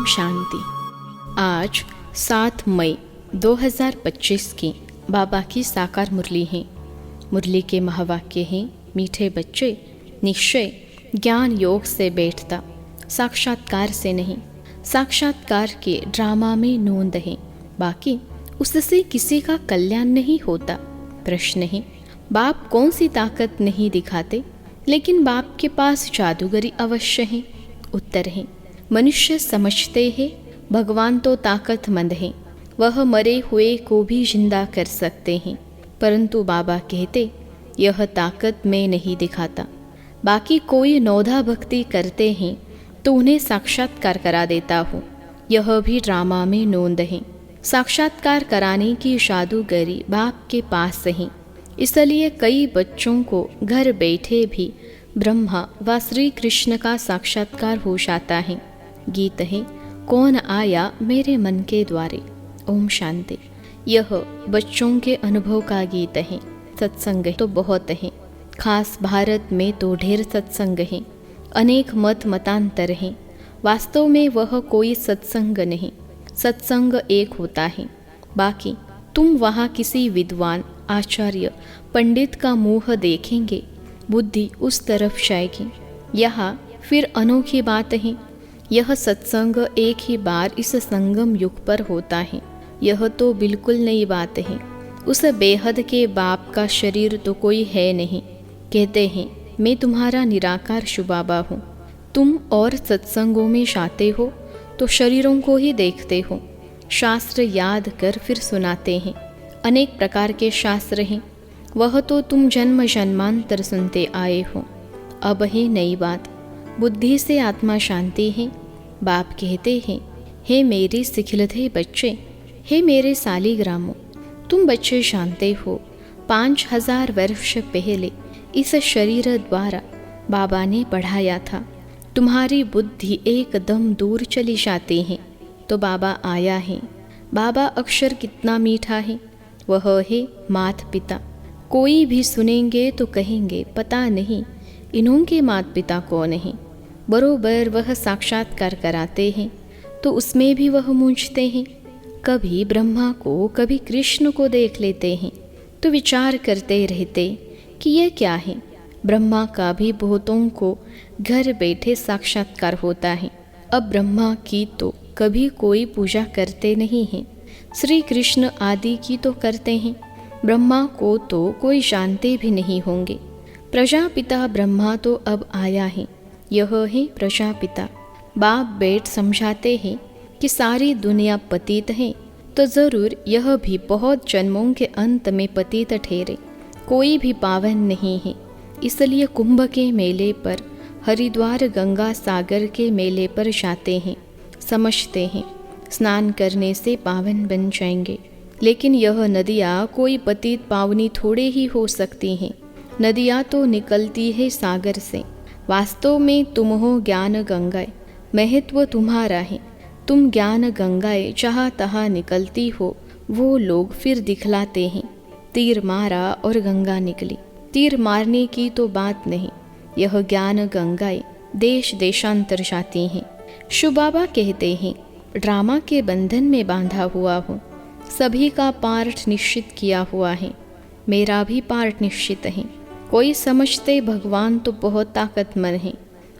शांति। आज 7 मई 2025 की बाबा की साकार मुरली है। मुरली के महावाक्य हैं, मीठे बच्चे, निश्चय ज्ञान योग से बैठता, साक्षात्कार से नहीं। साक्षात्कार के ड्रामा में नोंद है, बाकी उससे किसी का कल्याण नहीं होता। प्रश्न है, बाप कौन सी ताकत नहीं दिखाते, लेकिन बाप के पास जादूगरी अवश्य है। उत्तर है, मनुष्य समझते हैं भगवान तो ताकतमंद है, वह मरे हुए को भी जिंदा कर सकते हैं, परंतु बाबा कहते यह ताकत मैं नहीं दिखाता। बाकी कोई नौधा भक्ति करते हैं तो उन्हें साक्षात्कार करा देता हूँ, यह भी ड्रामा में नोंद है। साक्षात्कार कराने की जादूगरी बाप के पास है, इसलिए कई बच्चों को घर बैठे भी ब्रह्मा व श्री कृष्ण का साक्षात्कार हो जाता है। गीत है, कौन आया मेरे मन के द्वारे। ओम शांति। यह बच्चों के अनुभव का गीत है। सत्संग तो बहुत है, खास भारत में तो ढेर सत्संग है, अनेक मत मतांतर हैं। वास्तव में वह कोई सत्संग नहीं, सत्संग एक होता है। बाकी तुम वहाँ किसी विद्वान, आचार्य, पंडित का मुँह देखेंगे, बुद्धि उस तरफ जाएगी। यहाँ फिर अनोखी बात है, यह सत्संग एक ही बार इस संगम युग पर होता है। यह तो बिल्कुल नई बात है। उस बेहद के बाप का शरीर तो कोई है नहीं। कहते हैं, मैं तुम्हारा निराकार शुबाबा हूँ। तुम और सत्संगों में जाते हो तो शरीरों को ही देखते हो। शास्त्र याद कर फिर सुनाते हैं। अनेक प्रकार के शास्त्र हैं, वह तो तुम जन्म जन्मांतर सुनते आए हो। अब है नई बात, बुद्धि से आत्मा शांति है। बाप कहते हैं, हे मेरे सिखिलते बच्चे, हे मेरे सालीग्रामों, तुम बच्चे जानते हो 5000 वर्ष पहले इस शरीर द्वारा बाबा ने पढ़ाया था। तुम्हारी बुद्धि एकदम दूर चली जाती है तो बाबा आया है। बाबा अक्षर कितना मीठा है, वह है माता पिता। कोई भी सुनेंगे तो कहेंगे, पता नहीं इन्हों के माता पिता कौन हैं। बरोबर वह साक्षात्कार कराते हैं तो उसमें भी वह मूंझते हैं। कभी ब्रह्मा को, कभी कृष्ण को देख लेते हैं तो विचार करते रहते कि यह क्या है। ब्रह्मा का भी बहुतों को घर बैठे साक्षात्कार होता है। अब ब्रह्मा की तो कभी कोई पूजा करते नहीं हैं, श्री कृष्ण आदि की तो करते हैं। ब्रह्मा को तो कोई जानते भी नहीं होंगे। प्रजापिता ब्रह्मा तो अब आया है, यह है प्रजापिता। बाप बैठ समझाते हैं कि सारी दुनिया पतित है तो ज़रूर यह भी बहुत जन्मों के अंत में पतित ठहरे, कोई भी पावन नहीं है। इसलिए कुंभ के मेले पर, हरिद्वार गंगा सागर के मेले पर जाते हैं, समझते हैं स्नान करने से पावन बन जाएंगे। लेकिन यह नदियाँ कोई पतित पावनी थोड़े ही हो सकती हैं। नदियाँ तो निकलती है सागर से। वास्तव में तुम हो ज्ञान गंगाएं, महत्व तुम्हारा है। तुम ज्ञान गंगाएं जहाँ तहाँ निकलती हो, वो लोग फिर दिखलाते हैं, तीर मारा और गंगा निकली। तीर मारने की तो बात नहीं, यह ज्ञान गंगाएं देश देशांतर जाती हैं। शुबाबा कहते हैं, ड्रामा के बंधन में बांधा हुआ हूँ, सभी का पार्ट निश्चित किया हुआ है, मेरा भी पार्ट निश्चित है। कोई समझते भगवान तो बहुत ताकतमंद है,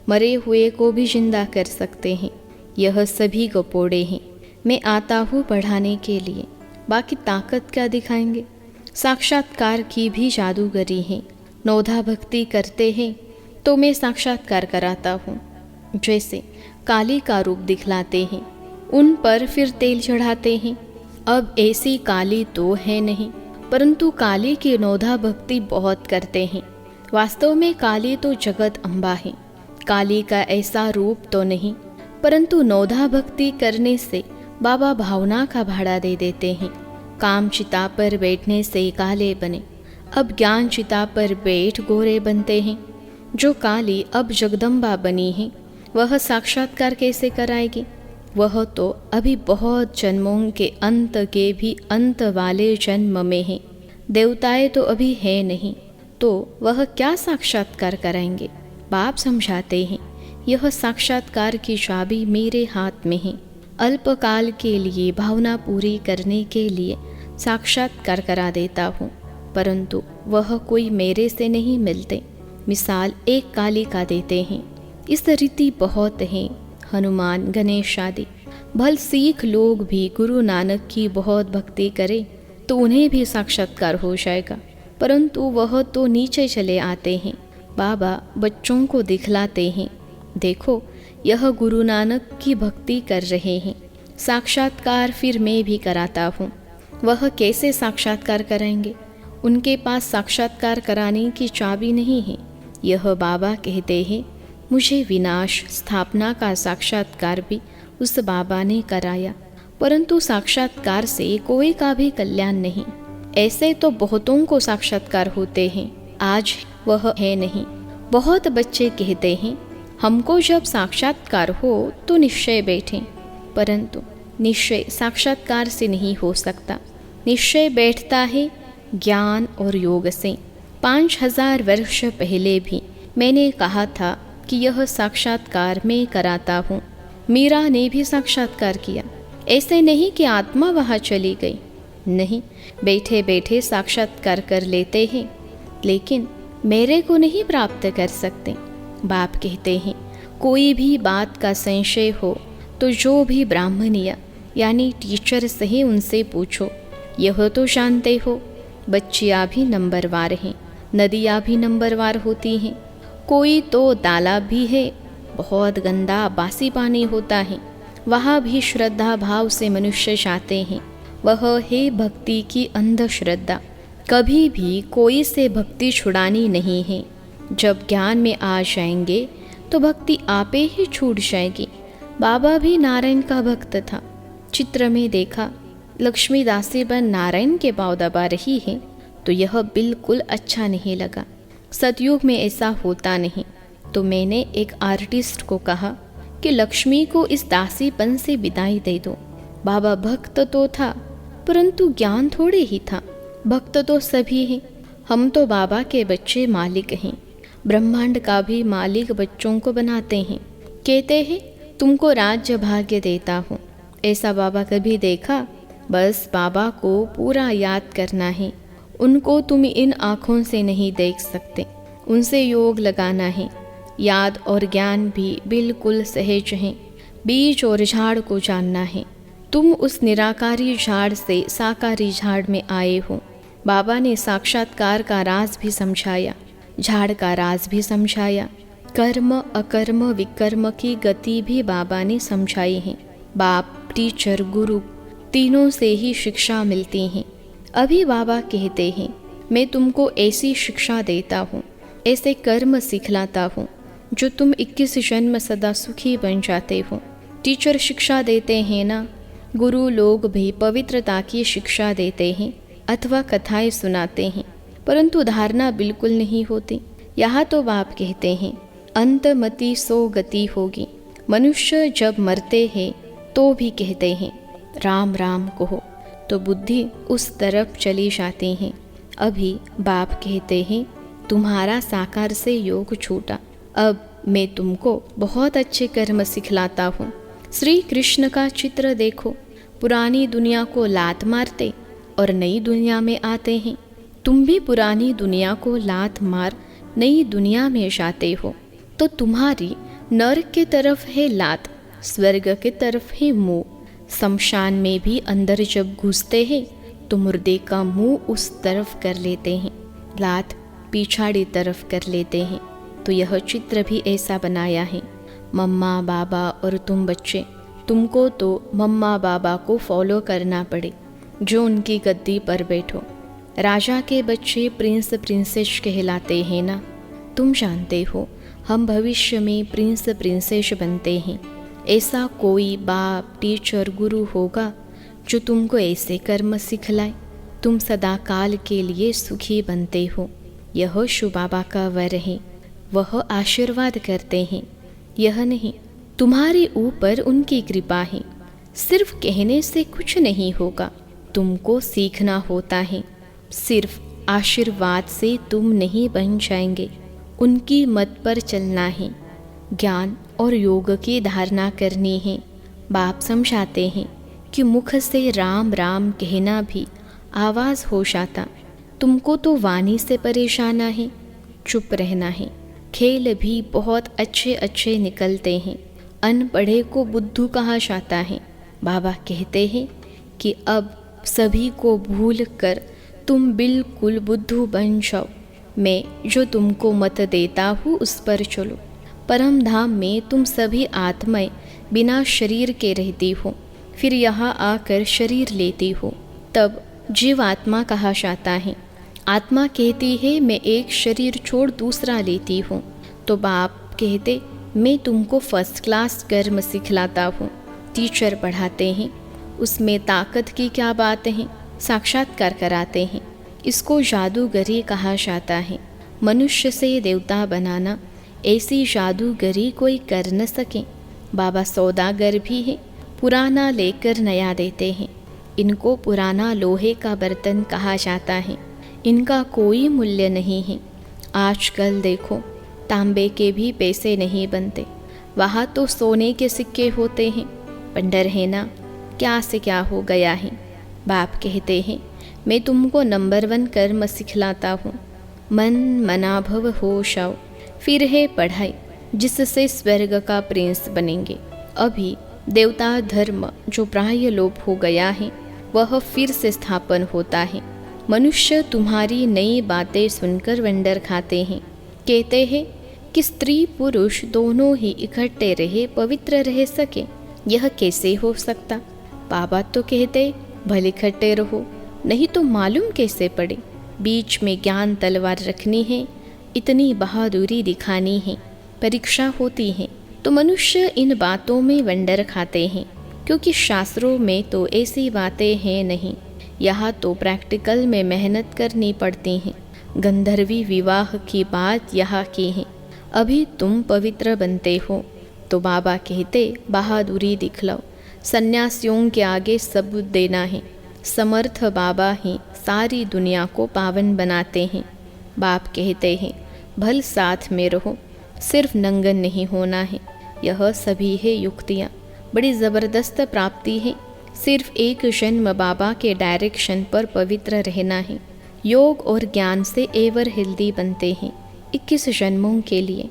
मरे हुए को भी जिंदा कर सकते हैं। यह सभी गपोड़े हैं, मैं आता हूँ पढ़ाने के लिए, बाकी ताकत क्या दिखाएंगे। साक्षात्कार की भी जादूगरी है। नौधा भक्ति करते हैं तो मैं साक्षात्कार कराता हूँ। जैसे काली का रूप दिखलाते हैं, उन पर फिर तेल चढ़ाते हैं। अब ऐसी काली तो है नहीं, परंतु काली की नौधा भक्ति बहुत करते हैं। वास्तव में काली तो जगत अम्बा है। काली का ऐसा रूप तो नहीं, परंतु नौधा भक्ति करने से बाबा भावना का भाड़ा दे देते हैं। काम चिता पर बैठने से काले बने, अब ज्ञान चिता पर बैठ गोरे बनते हैं। जो काली अब जगदम्बा बनी है, वह साक्षात्कार कैसे कराएगी। वह तो अभी बहुत जन्मों के अंत के भी अंत वाले जन्म में है। देवताएं तो अभी है नहीं, तो वह क्या साक्षात्कार कराएंगे। बाप समझाते हैं, यह साक्षात्कार की चाबी मेरे हाथ में है। अल्पकाल के लिए भावना पूरी करने के लिए साक्षात्कार करा देता हूँ, परंतु वह कोई मेरे से नहीं मिलते। मिसाल एक कालिका देते हैं। इस रीति बहुत हैं, हनुमान, गणेश आदि। भल सिख लोग भी गुरु नानक की बहुत भक्ति करें तो उन्हें भी साक्षात्कार हो जाएगा, परंतु वह तो नीचे चले आते हैं। बाबा बच्चों को दिखलाते हैं, देखो यह गुरु नानक की भक्ति कर रहे हैं। साक्षात्कार फिर मैं भी कराता हूँ। वह कैसे साक्षात्कार कराएंगे? उनके पास साक्षात्कार कराने की चाबी नहीं है। यह बाबा कहते हैं, मुझे विनाश स्थापना का साक्षात्कार भी उस बाबा ने कराया, परंतु साक्षात्कार से कोई का भी कल्याण नहीं। ऐसे तो बहुतों को साक्षात्कार होते हैं, आज वह है नहीं। बहुत बच्चे कहते हैं, हमको जब साक्षात्कार हो तो निश्चय बैठें, परंतु निश्चय साक्षात्कार से नहीं हो सकता। निश्चय बैठता है ज्ञान और योग से। 5000 वर्ष पहले भी मैंने कहा था कि यह साक्षात्कार मैं कराता हूँ। मीरा ने भी साक्षात्कार किया। ऐसे नहीं कि आत्मा वहाँ चली गई, नहीं, बैठे बैठे साक्षात्कार कर लेते हैं, लेकिन मेरे को नहीं प्राप्त कर सकते। बाप कहते हैं, कोई भी बात का संशय हो तो जो भी ब्राह्मणिया यानी टीचर से उनसे पूछो। यह तो जानते हो, बच्चियाँ भी नंबरवार हैं, नदियाँ भी नंबरवार होती हैं। कोई तो तालाब भी है, बहुत गंदा बासी पानी होता है, वहाँ भी श्रद्धा भाव से मनुष्य जाते हैं। वह है भक्ति की अंधश्रद्धा। कभी भी कोई से भक्ति छुड़ानी नहीं है। जब ज्ञान में आ जाएंगे तो भक्ति आपे ही छूट जाएगी। बाबा भी नारायण का भक्त था। चित्र में देखा लक्ष्मी दासी बन नारायण के पाँव दबा रही है तो यह बिल्कुल अच्छा नहीं लगा। सतयुग में ऐसा होता नहीं। तो मैंने एक आर्टिस्ट को कहा कि लक्ष्मी को इस दासीपन से विदाई दे दो। बाबा भक्त तो था, परंतु ज्ञान थोड़े ही था। भक्त तो सभी हैं। हम तो बाबा के बच्चे मालिक हैं। ब्रह्मांड का भी मालिक बच्चों को बनाते हैं। कहते हैं तुमको राज्य भाग्य देता हूँ। ऐसा बाबा कभी देखा? बस बाबा को पूरा याद करना है। उनको तुम इन आँखों से नहीं देख सकते, उनसे योग लगाना है। याद और ज्ञान भी बिल्कुल सहज हैं। बीज और झाड़ को जानना है। तुम उस निराकारी झाड़ से साकारी झाड़ में आए हो। बाबा ने साक्षात्कार का राज भी समझाया, झाड़ का राज भी समझाया। कर्म अकर्म विकर्म की गति भी बाबा ने समझाई है। बाप, टीचर, गुरु तीनों से ही शिक्षा मिलती है। अभी बाबा कहते हैं, मैं तुमको ऐसी शिक्षा देता हूँ, ऐसे कर्म सिखलाता हूँ जो तुम 21 जन्म सदा सुखी बन जाते हो। टीचर शिक्षा देते हैं ना, गुरु लोग भी पवित्रता की शिक्षा देते हैं अथवा कथाएं सुनाते हैं, परंतु धारणा बिल्कुल नहीं होती। यहाँ तो बाप कहते हैं, अंतमति सो गति होगी। मनुष्य जब मरते हैं तो भी कहते हैं राम राम कहो, तो बुद्धि उस तरफ चली जाती है। अभी बाप कहते हैं, तुम्हारा साकार से योग छूटा, अब मैं तुमको बहुत अच्छे कर्म सिखलाता हूँ। श्री कृष्ण का चित्र देखो, पुरानी दुनिया को लात मारते और नई दुनिया में आते हैं। तुम भी पुरानी दुनिया को लात मार नई दुनिया में जाते हो। तो तुम्हारी नरक की तरफ है लात, स्वर्ग की तरफ है मुँह। शमशान में भी अंदर जब घुसते हैं तो मुर्दे का मुंह उस तरफ कर लेते हैं, लात पिछाड़ी तरफ कर लेते हैं। तो यह चित्र भी ऐसा बनाया है। मम्मा बाबा और तुम बच्चे, तुमको तो मम्मा बाबा को फॉलो करना पड़े जो उनकी गद्दी पर बैठो। राजा के बच्चे प्रिंस प्रिंसेस कहलाते हैं ना। तुम जानते हो हम भविष्य में प्रिंस प्रिंसेस बनते हैं। ऐसा कोई बाप, टीचर, गुरु होगा जो तुमको ऐसे कर्म सिखलाए, तुम सदा काल के लिए सुखी बनते हो। यह शिव बाबा का वर है, वह आशीर्वाद करते हैं। यह नहीं, तुम्हारे ऊपर उनकी कृपा है। सिर्फ कहने से कुछ नहीं होगा, तुमको सीखना होता है। सिर्फ आशीर्वाद से तुम नहीं बन जाएंगे, उनकी मत पर चलना है। ज्ञान और योग की धारणा करनी है। बाप समझाते हैं कि मुख से राम राम कहना भी आवाज़ हो जाता। तुमको तो वाणी से परेशाना है, चुप रहना है। खेल भी बहुत अच्छे अच्छे निकलते हैं, अनपढ़े को बुद्धू कहा जाता है। बाबा कहते हैं कि अब सभी को भूल कर तुम बिल्कुल बुद्धू बन जाओ। मैं जो तुमको मत देता हूँ उस पर चलो। परम धाम में तुम सभी आत्माएं बिना शरीर के रहती हो, फिर यहाँ आकर शरीर लेती हो, तब जीव आत्मा कहा जाता है। आत्मा कहती है मैं एक शरीर छोड़ दूसरा लेती हूँ। तो बाप कहते मैं तुमको फर्स्ट क्लास कर्म सिखलाता हूँ। टीचर पढ़ाते हैं, उसमें ताकत की क्या बात है, साक्षात्कार कराते हैं। इसको जादूगरी कहा जाता है। मनुष्य से देवता बनाना, ऐसी जादूगरी कोई कर न सके। बाबा सौदागर भी है, पुराना लेकर नया देते हैं। इनको पुराना लोहे का बर्तन कहा जाता है, इनका कोई मूल्य नहीं है। आजकल देखो तांबे के भी पैसे नहीं बनते, वहाँ तो सोने के सिक्के होते हैं। पंडर है ना, क्या से क्या हो गया है। बाप कहते हैं मैं तुमको नंबर 1 कर्म सिखलाता हूँ। मन मनाभव हो जाओ, फिर है पढ़ाई जिससे स्वर्ग का प्रिंस बनेंगे। अभी देवता धर्म जो प्राय लोप हो गया है वह फिर से स्थापन होता है। मनुष्य तुम्हारी नई बातें सुनकर वंडर खाते हैं। कहते हैं कि स्त्री पुरुष दोनों ही इकट्ठे रहे, पवित्र रह सके। यह कैसे हो सकता। बाबा तो कहते भले इकट्ठे रहो, नहीं तो मालूम कैसे पड़े। बीच में ज्ञान तलवार रखनी है, इतनी बहादुरी दिखानी है, परीक्षा होती है। तो मनुष्य इन बातों में वंडर खाते हैं, क्योंकि शास्त्रों में तो ऐसी बातें हैं नहीं। यहाँ तो प्रैक्टिकल में मेहनत करनी पड़ती है। गंधर्वी विवाह की बात यहाँ की है। अभी तुम पवित्र बनते हो तो बाबा कहते बहादुरी दिखलाओ। सन्यासियों के आगे सबूत देना है। समर्थ बाबा ही सारी दुनिया को पावन बनाते हैं। बाप कहते हैं भल साथ में रहो, सिर्फ नंगन नहीं होना है। यह सभी है युक्तियाँ, बड़ी ज़बरदस्त प्राप्ति है। सिर्फ एक जन्म बाबा के डायरेक्शन पर पवित्र रहना है। योग और ज्ञान से एवर हेल्दी बनते हैं 21 जन्मों के लिए।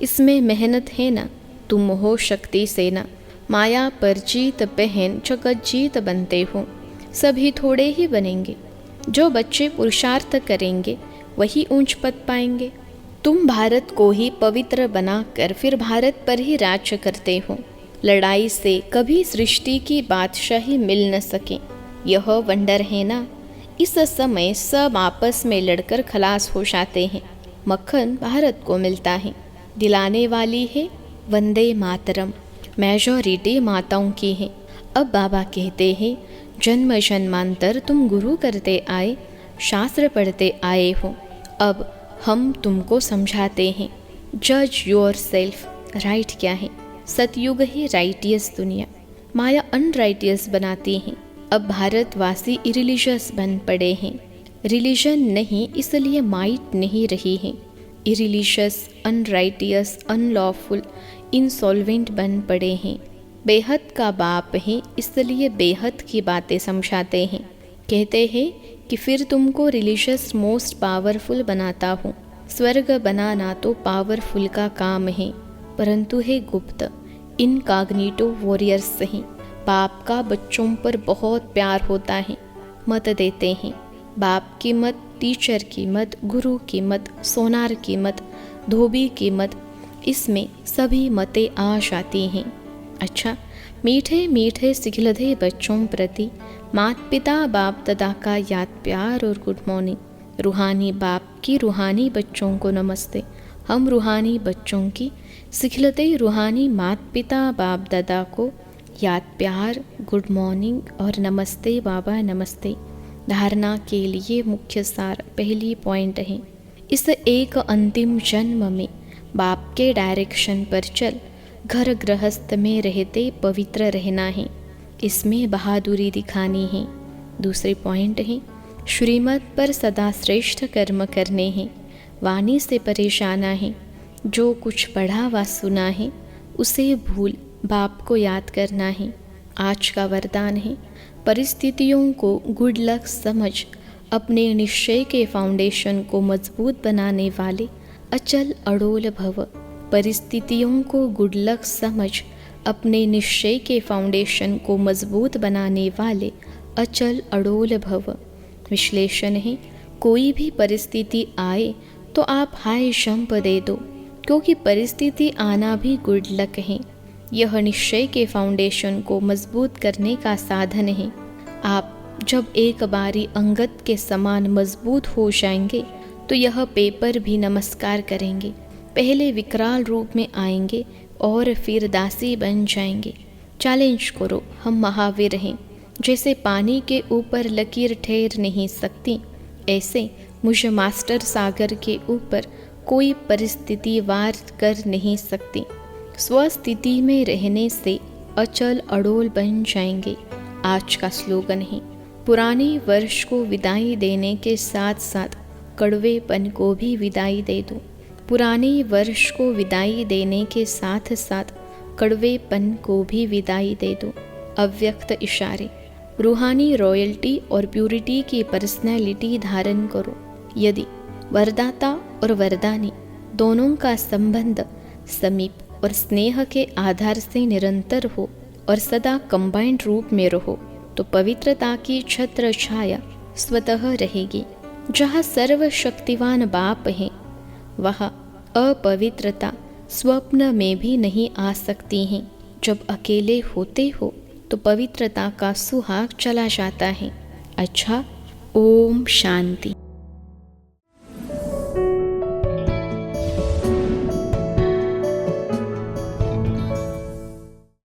इसमें मेहनत है ना। तुम हो शक्ति सेना, माया पर जीत पहन जगत जीत बनते हो। सभी थोड़े ही बनेंगे। जो बच्चे पुरुषार्थ करेंगे वही ऊंच पद पाएंगे। तुम भारत को ही पवित्र बनाकर फिर भारत पर ही राज्य करते हो। लड़ाई से कभी सृष्टि की बादशाही मिल न सके, यह वंडर है ना। इस समय सब आपस में लड़कर खलास हो जाते हैं। मक्खन भारत को मिलता है। दिलाने वाली है वंदे मातरम। मेजॉरिटी माताओं की है। अब बाबा कहते हैं जन्म जन्मांतर तुम गुरु करते आए, शास्त्र पढ़ते आए हो। अब हम तुमको समझाते हैं जज योर सेल्फ। राइट क्या है। सतयुग ही राइटियस दुनिया, माया अनराइटियस बनाती है। अब भारतवासी इरिलीजियस बन पड़े हैं। रिलीजन नहीं, इसलिए माइट नहीं रही है। इरिलीजियस, अनराइटियस, अनलॉफुल, इंसॉल्वेंट बन पड़े हैं। बेहद का बाप है, इसलिए बेहद की बातें समझाते हैं। कहते हैं कि फिर तुमको रिलीजियस मोस्ट पावरफुल बनाता हूँ। स्वर्ग बनाना तो पावरफुल का काम है, परंतु है गुप्त, इनकॉग्निटो वॉरियर्स ही। बाप का बच्चों पर बहुत प्यार होता है, मत देते हैं। बाप की मत, टीचर की मत, गुरु की मत, सोनार की मत, धोबी की मत, इसमें सभी मतें आ जाती हैं। अच्छा, मीठे मीठे सिखलधे बच्चों प्रति माता पिता बाप दादा का याद प्यार और गुड मॉर्निंग। रूहानी बाप की रूहानी बच्चों को नमस्ते। हम रूहानी बच्चों की सिखलते रूहानी माता पिता बाप दादा को याद प्यार, गुड मॉर्निंग और नमस्ते बाबा नमस्ते। धारणा के लिए मुख्य सार पहली पॉइंट है, इस एक अंतिम जन्म में बाप के डायरेक्शन पर चल घर गृहस्थ में रहते पवित्र रहना है। इसमें बहादुरी दिखानी है। दूसरी पॉइंट है, श्रीमत पर सदा श्रेष्ठ कर्म करने हैं। वाणी से परेशाना है। जो कुछ पढ़ा व सुना है उसे भूल बाप को याद करना है। आज का वरदान है, परिस्थितियों को गुड लक समझ अपने निश्चय के फाउंडेशन को मजबूत बनाने वाले अचल अड़ोल भव। परिस्थितियों को गुड लक समझ अपने निश्चय के फाउंडेशन को मजबूत बनाने वाले अचल अड़ोल भव। विश्लेषण है, कोई भी परिस्थिति आए तो आप हाय जंप दे दो, क्योंकि परिस्थिति आना भी गुड लक है। यह निश्चय के फाउंडेशन को मजबूत करने का साधन है। आप जब एक बारी अंगद के समान मजबूत हो जाएंगे तो यह पेपर भी नमस्कार करेंगे। पहले विकराल रूप में आएंगे और फिर दासी बन जाएंगे। चैलेंज करो, हम महावीर हैं। जैसे पानी के ऊपर लकीर ठहर नहीं सकती, ऐसे मुझे मास्टर सागर के ऊपर कोई परिस्थिति वार कर नहीं सकती। स्वस्थिति में रहने से अचल अड़ोल बन जाएंगे। आज का स्लोगन है, पुराने वर्ष को विदाई देने के साथ साथ कड़वेपन को भी विदाई दे दो। पुराने वर्ष को विदाई देने के साथ साथ कड़वेपन को भी विदाई दे दो। अव्यक्त इशारे, रूहानी रॉयल्टी और प्यूरिटी की पर्सनैलिटी धारण करो। यदि वरदाता और वरदानी दोनों का संबंध समीप और स्नेह के आधार से निरंतर हो और सदा कंबाइंड रूप में रहो, तो पवित्रता की छत्र छाया स्वतः रहेगी। जहाँ सर्वशक्तिवान बाप है, वह अपवित्रता स्वप्न में भी नहीं आ सकती है। जब अकेले होते हो तो पवित्रता का सुहाग चला जाता है। अच्छा, ओम शांति।